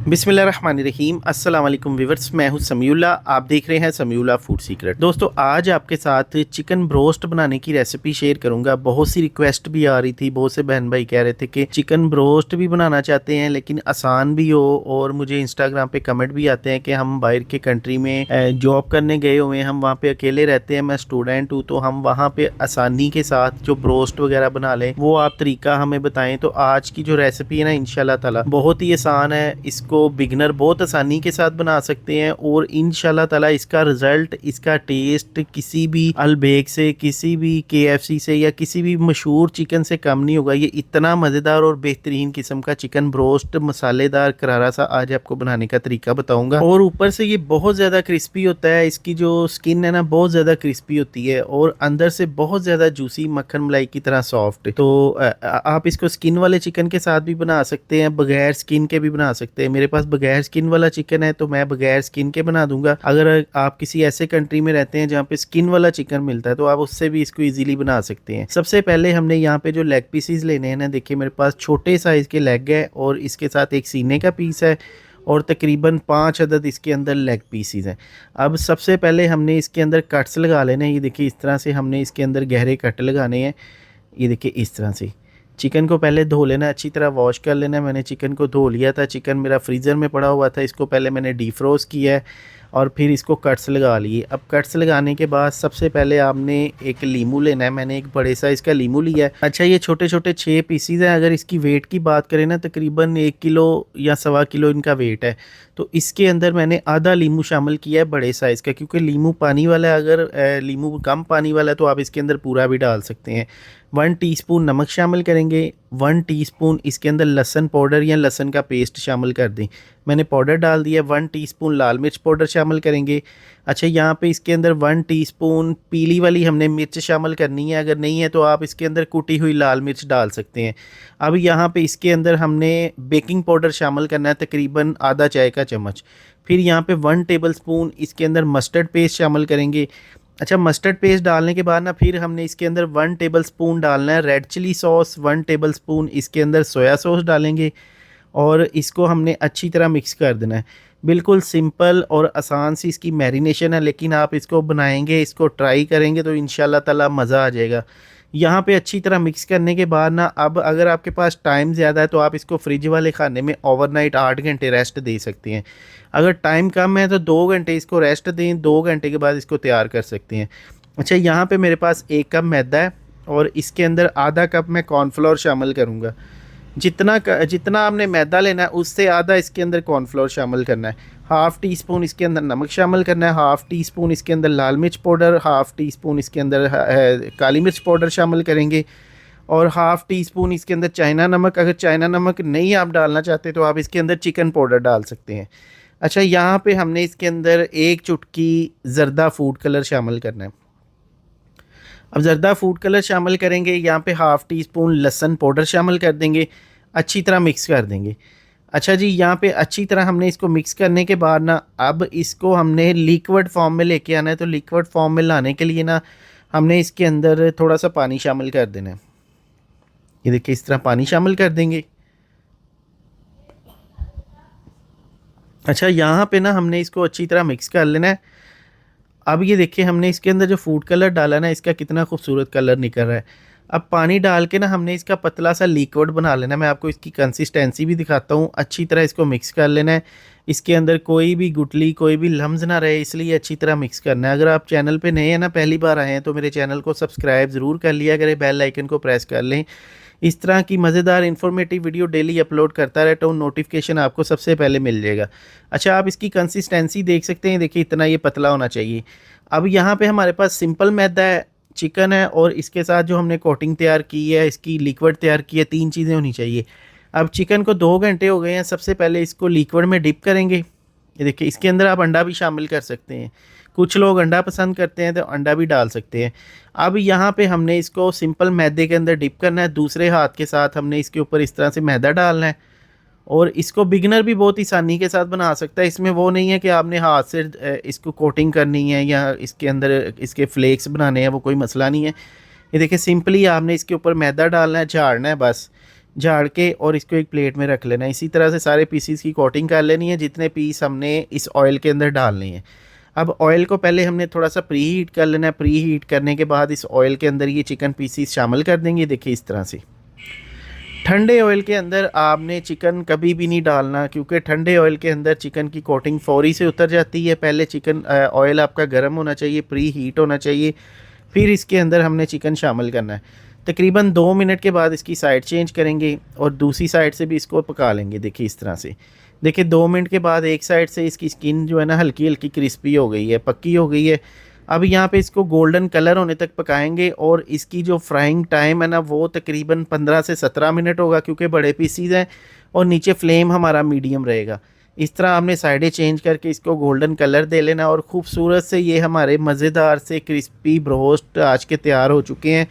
बिस्मिल्लाहिर्रहमानिर्रहीम अस्सलाम वालेकुम व्यूअर्स, मैं हूं समीउल्लाह। आप देख रहे हैं समीउल्लाह फूड सीक्रेट। दोस्तों, आज आपके साथ चिकन ब्रोस्ट बनाने की रेसिपी शेयर करूंगा। बहुत सी रिक्वेस्ट भी आ रही थी, बहुत से बहन भाई कह रहे थे कि चिकन ब्रोस्ट भी बनाना चाहते हैं लेकिन आसान भी हो, और मुझे इंस्टाग्राम पे कमेंट भी आते हैं कि हम बाहर के कंट्री में जॉब करने गए हुए हैं, हम वहाँ पे अकेले रहते हैं, मैं स्टूडेंट हूँ, तो हम वहाँ पे आसानी के साथ जो ब्रोस्ट वगैरह बना लें वो आप तरीका हमें बताएं। तो आज की जो रेसिपी है ना, इंशाल्लाह ताला बहुत ही आसान है, इसको बिगनर बहुत आसानी के साथ बना सकते हैं और इंशाल्लाह ताला इसका रिजल्ट, इसका टेस्ट किसी भी अलबेक से, किसी भी केएफसी से या किसी भी मशहूर चिकन से कम नहीं होगा। ये इतना मज़ेदार और बेहतरीन किस्म का चिकन ब्रोस्ट, मसालेदार करारा सा, आज आपको बनाने का तरीका बताऊंगा। और ऊपर से ये बहुत ज़्यादा क्रिस्पी होता है, इसकी जो स्किन है ना बहुत ज़्यादा क्रिस्पी होती है और अंदर से बहुत ज़्यादा जूसी, मक्खन मलाई की तरह सॉफ्ट। तो आप इसको स्किन वाले चिकन के साथ भी बना सकते हैं, बगैर स्किन के भी बना सकते हैं। मेरे पास बगैर स्किन वाला चिकन है तो मैं बगैर स्किन के बना दूंगा। अगर आप किसी ऐसे कंट्री में रहते हैं जहाँ पे स्किन वाला चिकन मिलता है तो आप उससे भी इसको इजीली बना सकते हैं। सबसे पहले हमने यहाँ पे जो लेग पीसीज लेने हैं ना, देखिए मेरे पास छोटे साइज के लेग है और इसके साथ एक सीने का पीस है और तकरीबन 5 अदद इसके अंदर लेग पीसीज हैं। अब सबसे पहले हमने इसके अंदर कट्स लगा लेने हैं। ये देखिए इस तरह से हमने इसके अंदर गहरे कट लगाने हैं। ये देखिए इस तरह से चिकन को पहले धो लेना, अच्छी तरह वॉश कर लेना। मैंने चिकन को धो लिया था, चिकन मेरा फ्रीज़र में पड़ा हुआ था, इसको पहले मैंने डीफ्रोस्ट किया है और फिर इसको कट्स लगा लिए। अब कट्स लगाने के बाद सबसे पहले आपने एक लीमू लेना है। मैंने एक बड़े साइज़ का लीमू लिया है। अच्छा, ये छोटे छोटे 6 पीसीज हैं। अगर इसकी वेट की बात करें ना, तकरीबन 1 किलो या सवा किलो इनका वेट है। तो इसके अंदर मैंने आधा लीमू शामिल किया है बड़े साइज़ का, क्योंकि लीमू पानी वाला है। अगर लीमू कम पानी वाला है तो आप इसके अंदर पूरा भी डाल सकते हैं। 1 टीस्पून नमक शामिल करेंगे। 1 टीस्पून इसके अंदर लहसुन पाउडर या लहसुन का पेस्ट शामिल कर दें, मैंने पाउडर डाल दिया। 1 टीस्पून लाल मिर्च पाउडर शामिल करेंगे। अच्छा, यहाँ पे इसके अंदर 1 टीस्पून पीली वाली हमने मिर्च शामिल करनी है। अगर नहीं है तो आप इसके अंदर कुटी हुई लाल मिर्च डाल सकते हैं। अब यहाँ पे इसके अंदर हमने बेकिंग पाउडर शामिल करना है, तकरीबन आधा चाय का चम्मच। फिर यहाँ पे 1 टेबल स्पून इसके अंदर मस्टर्ड पेस्ट शामिल करेंगे। अच्छा, मस्टर्ड पेस्ट डालने के बाद ना फिर हमने इसके अंदर 1 टेबल स्पून डालना है red chilli sauce. 1 tablespoon इसके अंदर सोया सॉस डालेंगे और इसको हमने अच्छी तरह मिक्स कर देना है। बिल्कुल सिंपल और आसान सी इसकी मैरिनेशन है, लेकिन आप इसको बनाएंगे, इसको ट्राई करेंगे तो इंशाल्लाह ताला मज़ा आ जाएगा। यहाँ पे अच्छी तरह मिक्स करने के बाद ना, अब अगर आपके पास टाइम ज़्यादा है तो आप इसको फ्रिज वाले खाने में ओवरनाइट 8 घंटे रेस्ट दे सकते हैं। अगर टाइम कम है तो 2 घंटे इसको रेस्ट दें, 2 घंटे के बाद इसको तैयार कर सकते हैं। अच्छा, यहाँ पे मेरे पास 1 कप मैदा है और इसके अंदर आधा कप मैं कॉर्नफ्लोर शामिल करूँगा। जितना आपने मैदा लेना है उससे आधा इसके अंदर कॉर्नफ्लोर शामिल करना है। हाफ़ टी स्पून इसके अंदर नमक शामिल करना है। हाफ़ टी स्पून इसके अंदर लाल मिर्च पाउडर, हाफ़ टी स्पून इसके अंदर काली मिर्च पाउडर शामिल करेंगे और हाफ़ टी स्पून इसके अंदर चाइना नमक। अगर चाइना नमक नहीं आप डालना चाहते तो आप इसके अंदर चिकन पाउडर डाल सकते हैं। अच्छा, यहाँ पे हमने इसके अंदर 1 चुटकी ज़र्दा फूड कलर शामिल करना है। अब ज़र्दा फूड कलर शामिल करेंगे, यहाँ पे हाफ़ टी स्पून लहसुन पाउडर शामिल कर देंगे, अच्छी तरह मिक्स कर देंगे। अच्छा जी, यहाँ पे अच्छी तरह हमने इसको मिक्स करने के बाद ना, अब इसको हमने लिक्विड फॉर्म में लेके आना है। तो लिक्विड फॉर्म में लाने के लिए ना हमने इसके अंदर थोड़ा सा पानी शामिल कर देना है। ये देखिए इस तरह पानी शामिल कर देंगे। अच्छा, यहाँ पे ना हमने इसको अच्छी तरह मिक्स कर लेना है। अब ये देखिए हमने इसके अंदर जो फूड कलर डाला ना, इसका कितना खूबसूरत कलर निकल रहा है। अब पानी डाल के ना हमने इसका पतला सा लिक्विड बना लेना है। मैं आपको इसकी कंसिस्टेंसी भी दिखाता हूँ। अच्छी तरह इसको मिक्स कर लेना है। इसके अंदर कोई भी गुठली, कोई भी लम्स ना रहे, इसलिए अच्छी तरह मिक्स करना है। अगर आप चैनल पे नए हैं ना, पहली बार आए हैं, तो मेरे चैनल को सब्सक्राइब ज़रूर कर लिया करें, बेल आइकन को प्रेस कर लें। इस तरह की मज़ेदार इन्फॉर्मेटिव वीडियो डेली अपलोड करता रहता हूँ, नोटिफिकेशन आपको सबसे पहले मिल जाएगा। अच्छा, आप इसकी कंसिस्टेंसी देख सकते हैं, देखिए इतना ये पतला होना चाहिए। अब यहाँ पे हमारे पास सिंपल मैदा है, चिकन है और इसके साथ जो हमने कोटिंग तैयार की है, इसकी लिक्विड तैयार की है, 3 चीज़ें होनी चाहिए। अब चिकन को 2 घंटे हो गए हैं। सबसे पहले इसको लिक्विड में डिप करेंगे। ये देखिए इसके अंदर आप अंडा भी शामिल कर सकते हैं, कुछ लोग अंडा पसंद करते हैं तो अंडा भी डाल सकते हैं। अब यहाँ पे हमने इसको सिंपल मैदे के अंदर डिप करना है। दूसरे हाथ के साथ हमने इसके ऊपर इस तरह से मैदा डालना है और इसको बिगनर भी बहुत आसानी के साथ बना सकता है। इसमें वो नहीं है कि आपने हाथ से इसको कोटिंग करनी है या इसके अंदर इसके फ्लेक्स बनाने हैं, वो कोई मसला नहीं है। ये देखिए सिंपली आपने इसके ऊपर मैदा डालना है, झाड़ना है बस। झाड़ के और इसको एक प्लेट में रख लेना है। इसी तरह से सारे पीसीस की कोटिंग कर लेनी है जितने पीस हमने इस ऑयल के अंदर डालने हैं। अब ऑयल को पहले हमने थोड़ा सा प्री हीट कर लेना है। प्री हीट करने के बाद इस ऑयल के अंदर ये चिकन पीसीस शामिल कर देंगे। देखिए इस तरह से ठंडे ऑयल के अंदर आपने चिकन कभी भी नहीं डालना, क्योंकि ठंडे ऑयल के अंदर चिकन की कोटिंग फौरी से उतर जाती है। पहले चिकन ऑयल आपका गर्म होना चाहिए, प्री हीट होना चाहिए, फिर इसके अंदर हमने चिकन शामिल करना है। तकरीबन 2 मिनट के बाद इसकी साइड चेंज करेंगे और दूसरी साइड से भी इसको पका लेंगे। देखिए इस तरह से, देखिए 2 मिनट के बाद एक साइड से इसकी स्किन जो है ना हल्की हल्की क्रिस्पी हो गई है, पक्की हो गई है। अब यहाँ पे इसको गोल्डन कलर होने तक पकाएंगे और इसकी जो फ्राइंग टाइम है ना वो तकरीबन 15 से 17 मिनट होगा, क्योंकि बड़े पीसीज हैं और नीचे फ्लेम हमारा मीडियम रहेगा। इस तरह हमने साइडें चेंज करके इसको गोल्डन कलर दे लेना और ख़ूबसूरत से ये हमारे मज़ेदार से क्रिस्पी ब्रोस्ट आज के तैयार हो चुके हैं।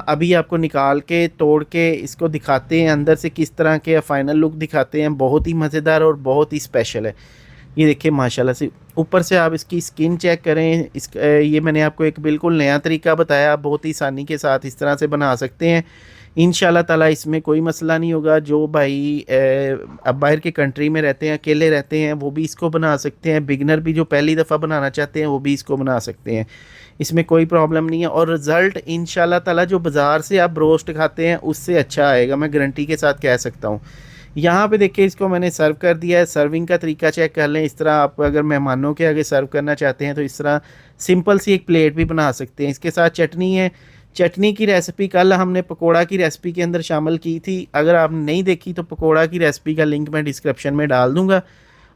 अभी आपको निकाल के तोड़ के इसको दिखाते हैं, अंदर से किस तरह के फाइनल लुक दिखाते हैं। बहुत ही मज़ेदार और बहुत ही स्पेशल है। ये देखिए माशाल्लाह से ऊपर से आप इसकी स्किन चेक करें। ये मैंने आपको एक बिल्कुल नया तरीका बताया, आप बहुत ही आसानी के साथ इस तरह से बना सकते हैं। इंशाल्लाह ताला इसमें कोई मसला नहीं होगा। जो भाई अब बाहर के कंट्री में रहते हैं, अकेले रहते हैं, वो भी इसको बना सकते हैं। बिगनर भी जो पहली दफ़ा बनाना चाहते हैं वो भी इसको बना सकते हैं। इसमें कोई प्रॉब्लम नहीं है और रिज़ल्ट इंशाल्लाह ताला जो बाज़ार से आप रोस्ट खाते हैं उससे अच्छा आएगा, मैं गारंटी के साथ कह सकता हूँ। यहाँ पे देखिए इसको मैंने सर्व कर दिया है। सर्विंग का तरीका चेक कर लें। इस तरह आप अगर मेहमानों के आगे सर्व करना चाहते हैं तो इस तरह सिंपल सी एक प्लेट भी बना सकते हैं। इसके साथ चटनी है। चटनी की रेसिपी कल हमने पकोड़ा की रेसिपी के अंदर शामिल की थी। अगर आपने नहीं देखी तो पकोड़ा की रेसिपी का लिंक मैं डिस्क्रिप्शन में डाल दूँगा।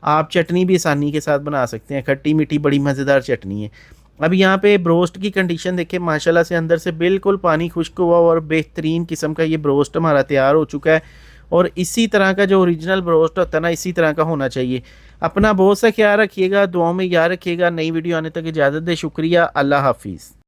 आप चटनी भी आसानी के साथ बना सकते हैं, खट्टी मीठी बड़ी मज़ेदार चटनी है। अब यहाँ पे ब्रोस्ट की कंडीशन देखिए माशाल्लाह से अंदर से बिल्कुल पानी खुश्क हुआ और बेहतरीन किस्म का ये ब्रोस्ट हमारा तैयार हो चुका है। और इसी तरह का जो ओरिजिनल ब्रोस्ट होता है ना, इसी तरह का होना चाहिए। अपना बहुत सा ख्याल रखिएगा, दुआओं में याद रखिएगा। नई वीडियो आने तक इजाज़त दे। शुक्रिया, अल्लाह हाफिज़।